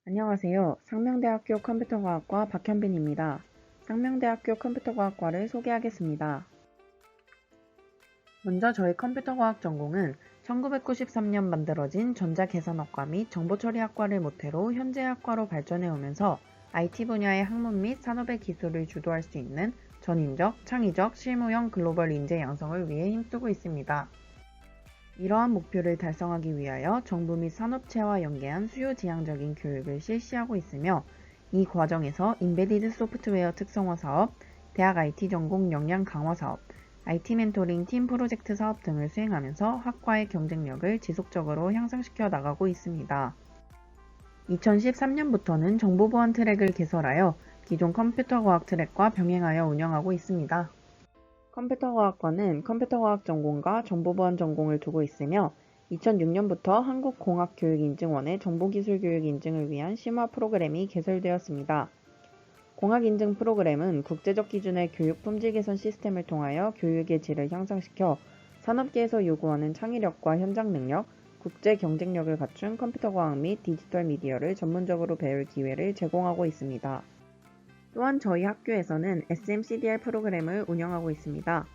안녕하세요. 상명대학교 컴퓨터과학과 박현빈입니다. 상명대학교 컴퓨터과학과를 소개하겠습니다. 먼저 저희 컴퓨터과학 전공은 1993년 만들어진 전자계산학과 및 정보처리학과를 모태로 현재 학과로 발전해 오면서 IT 분야의 학문 및 산업의 기술을 주도할 수 있는 전인적, 창의적, 실무형 글로벌 인재 양성을 위해 힘쓰고 있습니다. 이러한 목표를 달성하기 위하여 정부 및 산업체와 연계한 수요지향적인 교육을 실시하고 있으며 이 과정에서 인베디드 소프트웨어 특성화 사업, 대학 IT 전공 역량 강화 사업, IT 멘토링 팀 프로젝트 사업 등을 수행하면서 학과의 경쟁력을 지속적으로 향상시켜 나가고 있습니다. 2013년부터는 정보보안 트랙을 개설하여 기존 컴퓨터과학 트랙과 병행하여 운영하고 있습니다. 컴퓨터과학과는 컴퓨터과학 전공과 정보보안 전공을 두고 있으며 2006년부터 한국공학교육인증원의 정보기술교육 인증을 위한 심화 프로그램이 개설되었습니다. 공학인증 프로그램은 국제적 기준의 교육 품질 개선 시스템을 통하여 교육의 질을 향상시켜 산업계에서 요구하는 창의력과 현장 능력, 국제 경쟁력을 갖춘 컴퓨터과학 및 디지털 미디어를 전문적으로 배울 기회를 제공하고 있습니다. 또한 저희 학교에서는 SMCDR 프로그램을 운영하고 있습니다.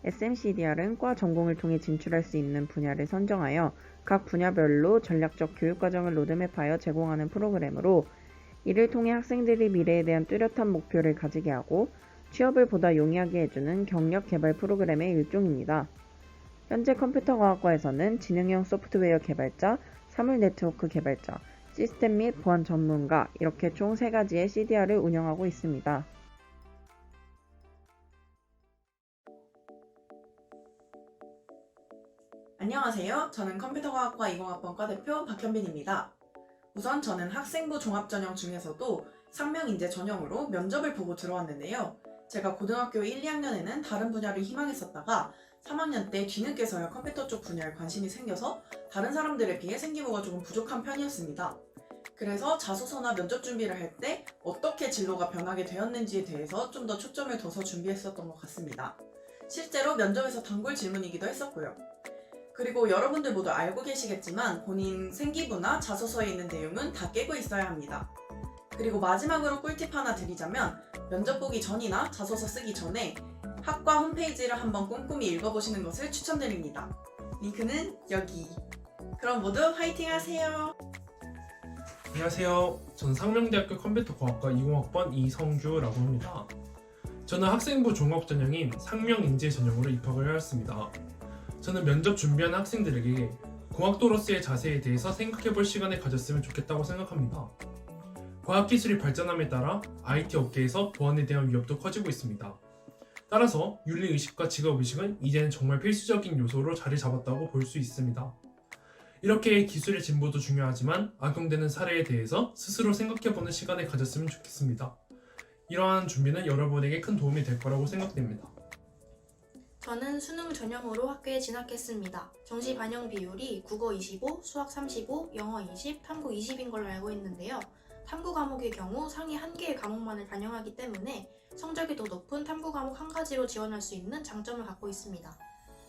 SMCDR은 과 전공을 통해 진출할 수 있는 분야를 선정하여 각 분야별로 전략적 교육과정을 로드맵하여 제공하는 프로그램으로 이를 통해 학생들이 미래에 대한 뚜렷한 목표를 가지게 하고 취업을 보다 용이하게 해주는 경력 개발 프로그램의 일종입니다. 현재 컴퓨터과학과에서는 지능형 소프트웨어 개발자, 사물 네트워크 개발자, 시스템 및 보안 전문가 이렇게 총 3가지의 CDR을 운영하고 있습니다. 안녕하세요. 저는 컴퓨터과학과 20학번 과대표 박현빈입니다. 우선 저는 학생부 종합전형 중에서도 상명인재 전형으로 면접을 보고 들어왔는데요. 제가 고등학교 1, 2학년에는 다른 분야를 희망했었다가 3학년 때 뒤늦게서야 컴퓨터 쪽 분야에 관심이 생겨서 다른 사람들에 비해 생기부가 조금 부족한 편이었습니다. 그래서 자소서나 면접 준비를 할 때 어떻게 진로가 변하게 되었는지에 대해서 좀 더 초점을 둬서 준비했었던 것 같습니다. 실제로 면접에서 단골 질문이기도 했었고요. 그리고 여러분들 모두 알고 계시겠지만 본인 생기부나 자소서에 있는 내용은 다 깨고 있어야 합니다. 그리고 마지막으로 꿀팁 하나 드리자면 면접 보기 전이나 자소서 쓰기 전에 학과 홈페이지를 한번 꼼꼼히 읽어보시는 것을 추천드립니다. 링크는 여기. 그럼 모두 화이팅 하세요. 안녕하세요. 저는 상명대학교 컴퓨터과학과 20학번 이성규라고 합니다. 저는 학생부 종합 전형인 상명인재 전형으로 입학을 하였습니다. 저는 면접 준비하는 학생들에게 공학도로서의 자세에 대해서 생각해볼 시간을 가졌으면 좋겠다고 생각합니다. 과학기술이 발전함에 따라 IT 업계에서 보안에 대한 위협도 커지고 있습니다. 따라서 윤리의식과 직업의식은 이제는 정말 필수적인 요소로 자리 잡았다고 볼 수 있습니다. 이렇게 기술의 진보도 중요하지만 악용되는 사례에 대해서 스스로 생각해보는 시간을 가졌으면 좋겠습니다. 이러한 준비는 여러분에게 큰 도움이 될 거라고 생각됩니다. 저는 수능 전형으로 학교에 진학했습니다. 정시 반영 비율이 국어 25, 수학 35, 영어 20, 탐구 20인 걸로 알고 있는데요. 탐구 과목의 경우 상위 1개의 과목만을 반영하기 때문에 성적이 더 높은 탐구 과목 한 가지로 지원할 수 있는 장점을 갖고 있습니다.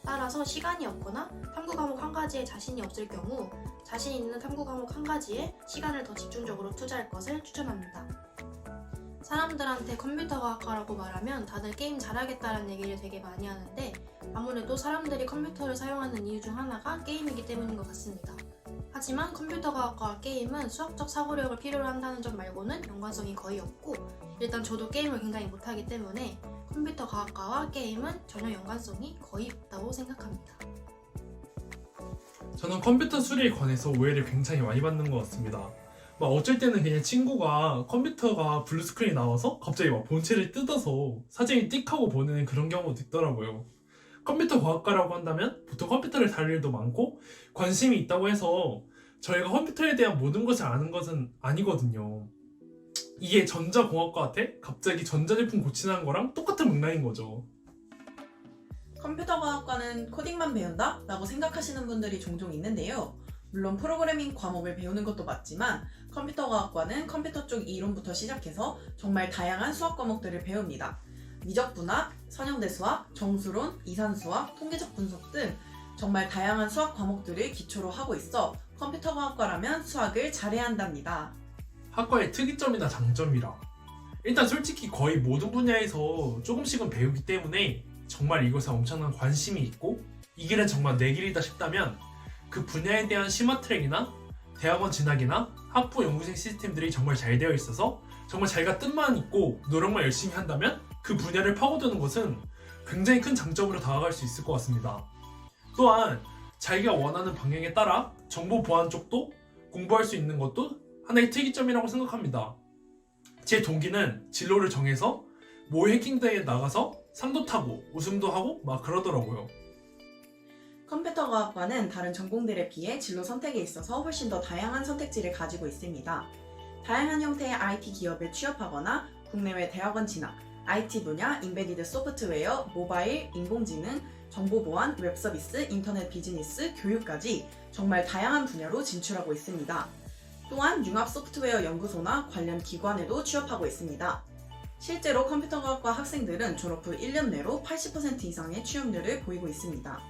따라서 시간이 없거나 탐구 과목 한 가지에 자신이 없을 경우 자신 있는 탐구 과목 한 가지에 시간을 더 집중적으로 투자할 것을 추천합니다. 사람들한테 컴퓨터과학과라고 말하면 다들 게임 잘하겠다는 얘기를 되게 많이 하는데 아무래도 사람들이 컴퓨터를 사용하는 이유 중 하나가 게임이기 때문인 것 같습니다. 하지만 컴퓨터과학과 게임은 수학적 사고력을 필요로 한다는 점 말고는 연관성이 거의 없고 일단 저도 게임을 굉장히 못하기 때문에 컴퓨터과학과와 게임은 전혀 연관성이 거의 없다고 생각합니다. 저는 컴퓨터 수리에 관해서 오해를 굉장히 많이 받는 것 같습니다. 어쩔 때는 그냥 친구가 컴퓨터가 블루스크린이 나와서 갑자기 본체를 뜯어서 사진이 띡 하고 보내는 그런 경우도 있더라고요. 컴퓨터 과학과라고 한다면 보통 컴퓨터를 다룰 일도 많고 관심이 있다고 해서 저희가 컴퓨터에 대한 모든 것을 아는 것은 아니거든요. 이게 전자공학과한테 갑자기 전자제품 고치는 거랑 똑같은 맥락인 거죠. 컴퓨터과학과는 코딩만 배운다? 라고 생각하시는 분들이 종종 있는데요. 물론 프로그래밍 과목을 배우는 것도 맞지만 컴퓨터과학과는 컴퓨터 쪽 이론부터 시작해서 정말 다양한 수학 과목들을 배웁니다. 미적분학, 선형대 수학, 정수론, 이산수학, 통계적 분석 등 정말 다양한 수학 과목들을 기초로 하고 있어 컴퓨터과학과라면 수학을 잘해야 한답니다. 학과의 특이점이나 장점이라. 일단 솔직히 거의 모든 분야에서 조금씩은 배우기 때문에 정말 이것에 엄청난 관심이 있고 이 길은 정말 내 길이다 싶다면 그 분야에 대한 심화 트랙이나 대학원 진학이나 학부 연구생 시스템들이 정말 잘 되어 있어서 정말 자기가 뜻만 있고 노력만 열심히 한다면 그 분야를 파고드는 것은 굉장히 큰 장점으로 다가갈 수 있을 것 같습니다. 또한 자기가 원하는 방향에 따라 정보 보안 쪽도 공부할 수 있는 것도 하나의 특이점이라고 생각합니다. 제 동기는 진로를 정해서 모 해킹대회에 나가서 상도 타고 우승도 하고 막 그러더라고요. 컴퓨터과학과는 다른 전공들에 비해 진로 선택에 있어서 훨씬 더 다양한 선택지를 가지고 있습니다. 다양한 형태의 IT 기업에 취업하거나 국내외 대학원 진학, IT 분야, 인베디드 소프트웨어, 모바일, 인공지능, 정보보안, 웹서비스, 인터넷 비즈니스, 교육까지 정말 다양한 분야로 진출하고 있습니다. 또한 융합 소프트웨어 연구소나 관련 기관에도 취업하고 있습니다. 실제로 컴퓨터과학과 학생들은 졸업 후 1년 내로 80% 이상의 취업률을 보이고 있습니다.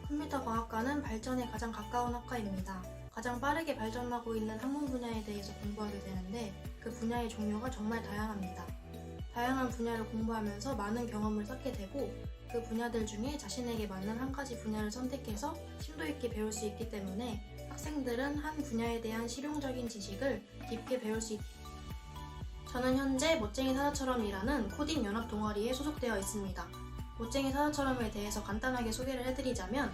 컴퓨터과학과는 발전에 가장 가까운 학과입니다. 가장 빠르게 발전하고 있는 학문 분야에 대해서 공부하게 되는데 그 분야의 종류가 정말 다양합니다. 다양한 분야를 공부하면서 많은 경험을 쌓게 되고 그 분야들 중에 자신에게 맞는 한 가지 분야를 선택해서 심도 있게 배울 수 있기 때문에 학생들은 한 분야에 대한 실용적인 지식을 깊게 배울 수 있습니다. 저는 현재 멋쟁이 사자처럼이라는 코딩 연합 동아리에 소속되어 있습니다. 멋쟁이 사자처럼에 대해서 간단하게 소개를 해드리자면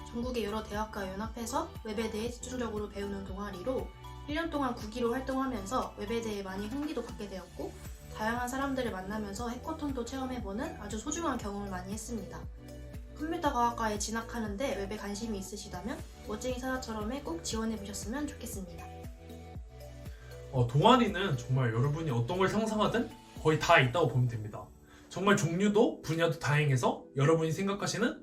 전국의 여러 대학과 연합해서 웹에 대해 집중적으로 배우는 동아리로 1년 동안 9기로 활동하면서 웹에 대해 많이 흥미도 갖게 되었고 다양한 사람들을 만나면서 해커톤도 체험해보는 아주 소중한 경험을 많이 했습니다. 컴퓨터과학과에 진학하는데 웹에 관심이 있으시다면 멋쟁이 사자처럼에 꼭 지원해보셨으면 좋겠습니다. 동아리는 정말 여러분이 어떤 걸 상상하든 거의 다 있다고 보면 됩니다. 정말 종류도 분야도 다양해서 여러분이 생각하시는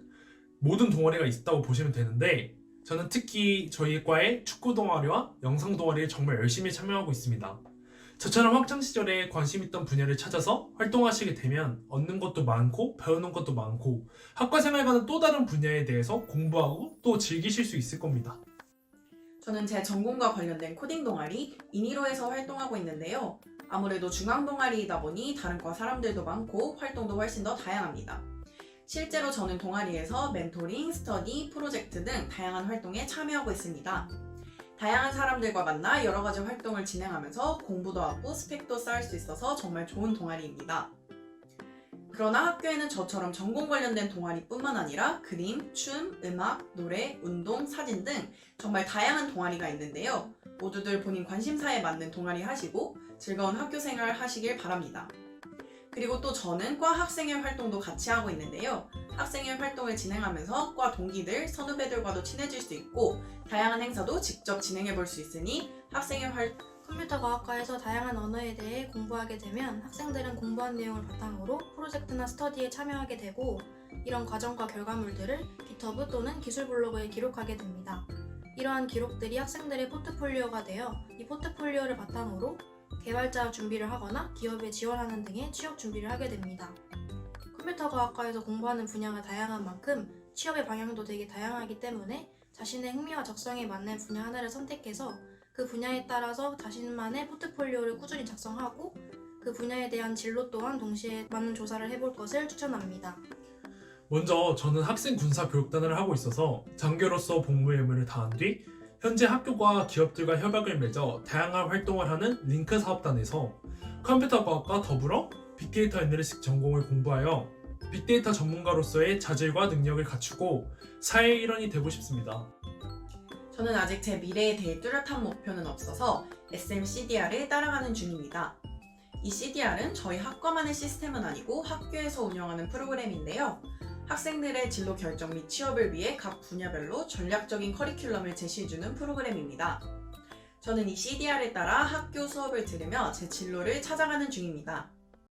모든 동아리가 있다고 보시면 되는데 저는 특히 저희 과의 축구 동아리와 영상 동아리에 정말 열심히 참여하고 있습니다. 저처럼 학창시절에 관심 있던 분야를 찾아서 활동하시게 되면 얻는 것도 많고 배우는 것도 많고 학과 생활과는 또 다른 분야에 대해서 공부하고 또 즐기실 수 있을 겁니다. 저는 제 전공과 관련된 코딩 동아리 이니로에서 활동하고 있는데요. 아무래도 중앙 동아리이다 보니 다른 과 사람들도 많고 활동도 훨씬 더 다양합니다. 실제로 저는 동아리에서 멘토링, 스터디, 프로젝트 등 다양한 활동에 참여하고 있습니다. 다양한 사람들과 만나 여러 가지 활동을 진행하면서 공부도 하고 스펙도 쌓을 수 있어서 정말 좋은 동아리입니다. 그러나 학교에는 저처럼 전공 관련된 동아리뿐만 아니라 그림, 춤, 음악, 노래, 운동, 사진 등 정말 다양한 동아리가 있는데요. 모두들 본인 관심사에 맞는 동아리 하시고 즐거운 학교 생활 하시길 바랍니다. 그리고 또 저는 과 학생회 활동도 같이 하고 있는데요. 학생회 활동을 진행하면서 과 동기들, 선후배들과도 친해질 수 있고 다양한 행사도 직접 진행해 볼 수 있으니 컴퓨터과학과에서 다양한 언어에 대해 공부하게 되면 학생들은 공부한 내용을 바탕으로 프로젝트나 스터디에 참여하게 되고 이런 과정과 결과물들을 깃허브 또는 기술 블로그에 기록하게 됩니다. 이러한 기록들이 학생들의 포트폴리오가 되어 이 포트폴리오를 바탕으로 개발자 준비를 하거나 기업에 지원하는 등의 취업 준비를 하게 됩니다. 컴퓨터과학과에서 공부하는 분야가 다양한 만큼 취업의 방향도 되게 다양하기 때문에 자신의 흥미와 적성에 맞는 분야 하나를 선택해서 그 분야에 따라서 자신만의 포트폴리오를 꾸준히 작성하고 그 분야에 대한 진로 또한 동시에 맞는 조사를 해볼 것을 추천합니다. 먼저 저는 학생 군사 교육단을 하고 있어서 장교로서 복무의 의무를 다한 뒤 현재 학교와 기업들과 협약을 맺어 다양한 활동을 하는 링크 사업단에서 컴퓨터과학과 더불어 빅데이터 애널리스틱 전공을 공부하여 빅데이터 전문가로서의 자질과 능력을 갖추고 사회의 일원이 되고 싶습니다. 저는 아직 제 미래에 대해 뚜렷한 목표는 없어서 SM-CDR을 따라가는 중입니다. 이 CDR은 저희 학과만의 시스템은 아니고 학교에서 운영하는 프로그램인데요. 학생들의 진로 결정 및 취업을 위해 각 분야별로 전략적인 커리큘럼을 제시해주는 프로그램입니다. 저는 이 CDR에 따라 학교 수업을 들으며 제 진로를 찾아가는 중입니다.